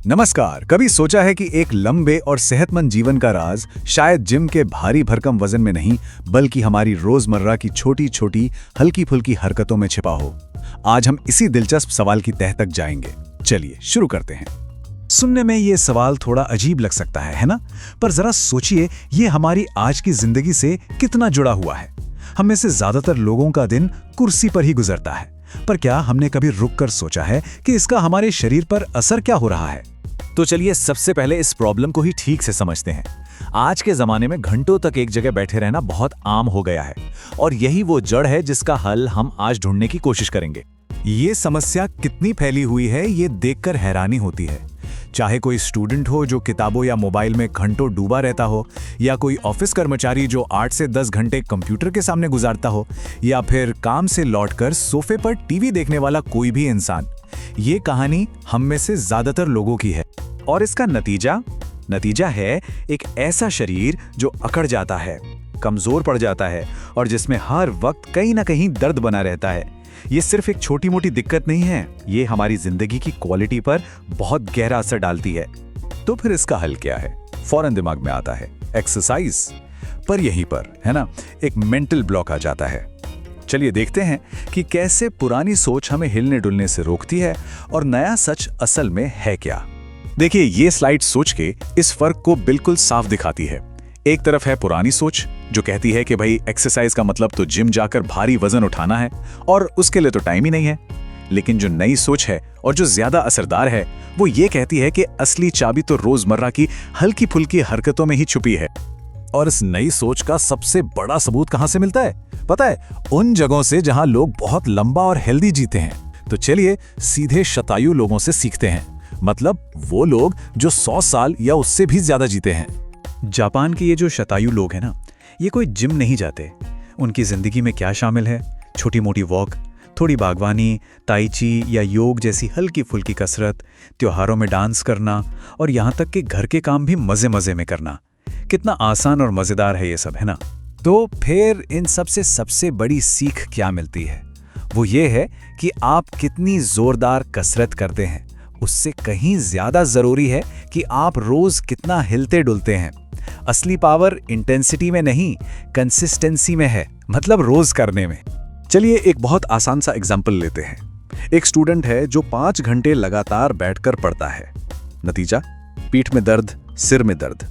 नमस्कार। कभी सोचा है कि एक लंबे और सेहतमंद जीवन का राज शायद जिम के भारी भरकम वजन में नहीं, बल्कि हमारी रोजमर्रा की छोटी छोटी हल्की फुल्की हरकतों में छिपा हो। आज हम इसी दिलचस्प सवाल की तह तक जाएंगे। चलिए शुरू करते हैं। सुनने में ये सवाल थोड़ा अजीब लग सकता है ना? पर जरा सोचिए, ये हमारी आज की जिंदगी से कितना जुड़ा हुआ है। हम में से ज्यादातर लोगों का दिन कुर्सी पर ही गुजरता है, पर क्या हमने कभी रुककर सोचा है कि इसका हमारे शरीर पर असर क्या हो रहा है? तो चलिए सबसे पहले इस प्रॉब्लम को ही ठीक से समझते हैं। आज के जमाने में घंटों तक एक जगह बैठे रहना बहुत आम हो गया है, और यही वो जड़ है जिसका हल हम आज ढूंढने की कोशिश करेंगे। ये समस्या कितनी फैली हुई है, ये देखकर हैरानी होती है। चाहे कोई स्टूडेंट हो जो किताबों या मोबाइल में घंटों डूबा रहता हो, या कोई ऑफिस कर्मचारी जो 8 से 10 घंटे कंप्यूटर के सामने गुजारता हो, या फिर काम से लौटकर सोफे पर टीवी देखने वाला कोई भी इंसान, ये कहानी हम में से ज्यादातर लोगों की है। और इसका नतीजा है एक ऐसा शरीर जो अकड़ जाता है, कमजोर पड़ जाता है, और जिसमें हर वक्त कहीं ना कहीं दर्द बना रहता है। ये सिर्फ एक छोटी मोटी दिक्कत नहीं है, ये हमारी जिंदगी की क्वालिटी पर बहुत गहरा असर डालती है। तो फिर इसका हल क्या है? फौरन दिमाग में आता है एक्सरसाइज। पर यहीं पर है ना, एक मेंटल ब्लॉक आ जाता है। चलिए देखते हैं कि कैसे पुरानी सोच हमें हिलने डुलने से रोकती है और नया सच असल में है क्या। देखिए, ये स्लाइड सोच के इस फर्क को बिल्कुल साफ दिखाती है। एक तरफ है पुरानी सोच जो कहती है कि भाई एक्सरसाइज का मतलब तो जिम जाकर भारी वजन उठाना है, और उसके लिए तो टाइम ही नहीं है। लेकिन जो नई सोच है और जो ज्यादा असरदार है, वो ये कहती है कि असली चाबी तो रोजमर्रा की हल्की फुल्की हरकतों में ही छुपी है। और इस नई सोच का सबसे बड़ा सबूत कहां से मिलता है? पता है, उन जगहों से जहां लोग बहुत लंबा और हेल्दी जीते हैं। तो चलिए सीधे शतायु लोगों से सीखते हैं, मतलब वो लोग जो 100 साल या उससे भी ज्यादा जीते हैं। जापान के ये जो शतायु लोग हैं ना, ये कोई जिम नहीं जाते। उनकी जिंदगी में क्या शामिल है? छोटी मोटी वॉक, थोड़ी बागवानी, ताई ची या योग जैसी हल्की फुल्की कसरत, त्योहारों में डांस करना, और यहाँ तक कि घर के काम भी मजे मजे में करना। कितना आसान और मजेदार है ये सब, है ना? तो फिर इन सबसे सबसे बड़ी सीख क्या मिलती है? वो ये है कि आप कितनी जोरदार कसरत करते हैं, उससे कहीं ज्यादा जरूरी है कि आप रोज कितना हिलते डुलते हैं। असली पावर इंटेंसिटी में नहीं, कंसिस्टेंसी में है, मतलब रोज करने में। चलिए एक बहुत आसान सा एग्जाम्पल लेते हैं। एक स्टूडेंट है जो 5 घंटे लगातार बैठकर पढ़ता है। नतीजा, पीठ में दर्द, सिर में दर्द।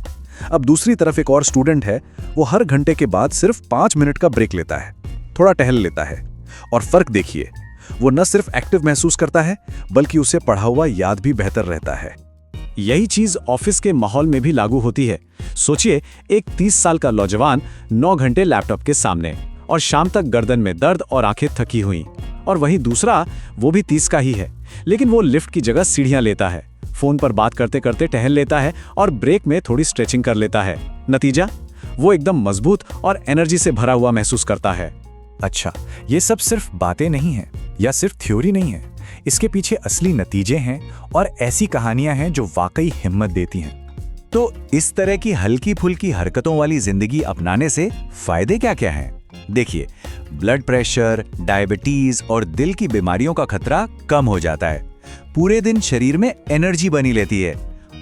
अब दूसरी तरफ एक और स्टूडेंट है, वो हर घंटे के बाद सिर्फ 5 मिनट का ब्रेक लेता है, थोड़ा टहल लेता है, और फर्क देखिए, वो न सिर्फ एक्टिव महसूस करता है, बल्कि उसे पढ़ा हुआ याद भी बेहतर रहता है। यही चीज ऑफिस के माहौल में भी लागू होती है। सोचिए, एक 30 साल का नौजवान 9 घंटे लैपटॉप के सामने, और शाम तक गर्दन में दर्द और आंखें थकी हुई। और वहीं दूसरा, वो भी 30 का ही है, लेकिन वो लिफ्ट की जगह सीढ़ियां लेता है, फोन पर बात करते करते टहल लेता है, और ब्रेक में थोड़ी स्ट्रेचिंग कर लेता है। नतीजा, वो एकदम मजबूत और एनर्जी से भरा हुआ महसूस करता है। अच्छा, ये सब सिर्फ बातें नहीं हैं या सिर्फ थ्योरी नहीं है, इसके पीछे असली नतीजे हैं और ऐसी कहानियां हैं जो वाकई हिम्मत देती हैं। तो इस तरह की हल्की फुल्की हरकतों वाली जिंदगी अपनाने से फायदे क्या क्या हैं? देखिए, ब्लड प्रेशर, डायबिटीज और दिल की बीमारियों का खतरा कम हो जाता है। पूरे दिन शरीर में एनर्जी बनी रहती है,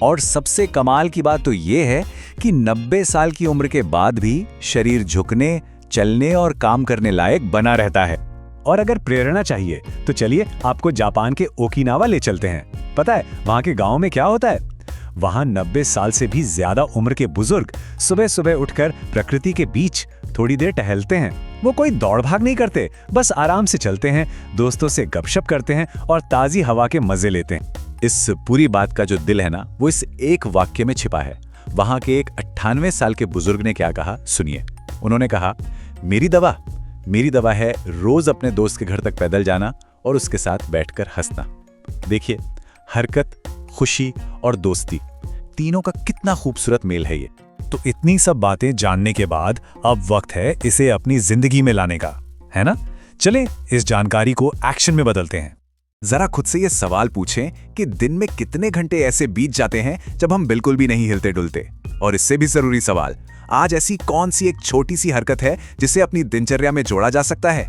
और सबसे कमाल की बात तो ये है कि 90 साल की उम्र के बाद भी शरीर झुकने, चलने और काम करने लायक बना रहता है। और अगर प्रेरणा चाहिए तो चलिए आपको जापान के ओकिनावा ले चलते हैं। पता है वहां के गांव में क्या होता है? वहां 90 साल से भी ज्यादा उम्र के बुजुर्ग सुबह सुबह उठकर प्रकृति के बीच थोड़ी देर टहलते हैं। वो कोई दौड़ भाग नहीं करते, बस आराम से चलते हैं, दोस्तों से गपशप करते हैं और ताजी हवा के मजे लेते हैं। इस पूरी बात का जो दिल है ना, वो इस एक वाक्य में छिपा है। वहां के एक 98 साल के बुजुर्ग ने क्या कहा, सुनिए। उन्होंने कहा, मेरी दवा है रोज अपने दोस्त के घर तक पैदल जाना और उसके साथ बैठकर हंसना। देखिए, हरकत, खुशी और दोस्ती, तीनों का कितना खूबसूरत मेल है ये। तो इतनी सब बातें जानने के बाद अब वक्त है इसे अपनी जिंदगी में लाने का, है ना? चलें इस जानकारी को एक्शन में बदलते हैं। जरा खुद से ये सवाल पूछें कि दिन में कितने घंटे ऐसे बीत जाते हैं जब हम बिल्कुल भी नहीं हिलते डुलते। और इससे भी जरूरी सवाल, आज ऐसी कौन सी एक छोटी सी हरकत है जिसे अपनी दिनचर्या में जोड़ा जा सकता है?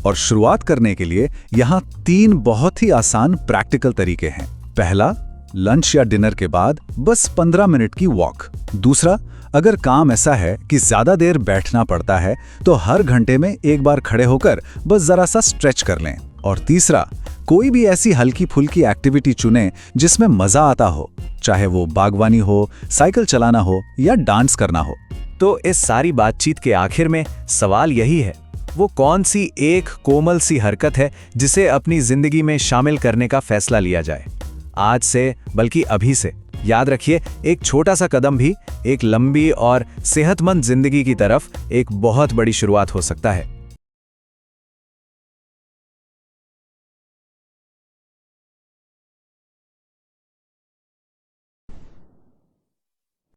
और शुरुआत करने के लिए यहाँ 3 बहुत ही आसान प्रैक्टिकल तरीके हैं। पहला, लंच या डिनर के बाद बस 15 मिनट की वॉक। दूसरा, अगर काम ऐसा है कि ज्यादा देर बैठना पड़ता है तो हर घंटे में एक बार खड़े होकर बस जरा सा स्ट्रेच कर लें। और तीसरा, कोई भी ऐसी हल्की फुल्की एक्टिविटी चुनें जिसमें मजा आता हो, चाहे वो बागवानी हो, साइकिल चलाना हो या डांस करना हो। तो इस सारी बातचीत के आखिर में सवाल यही है, वो कौन सी एक कोमल सी हरकत है जिसे अपनी जिंदगी में शामिल करने का फैसला लिया जाए आज से, बल्कि अभी से। याद रखिए, एक छोटा सा कदम भी एक लंबी और सेहतमंद जिंदगी की तरफ एक बहुत बड़ी शुरुआत हो सकता है।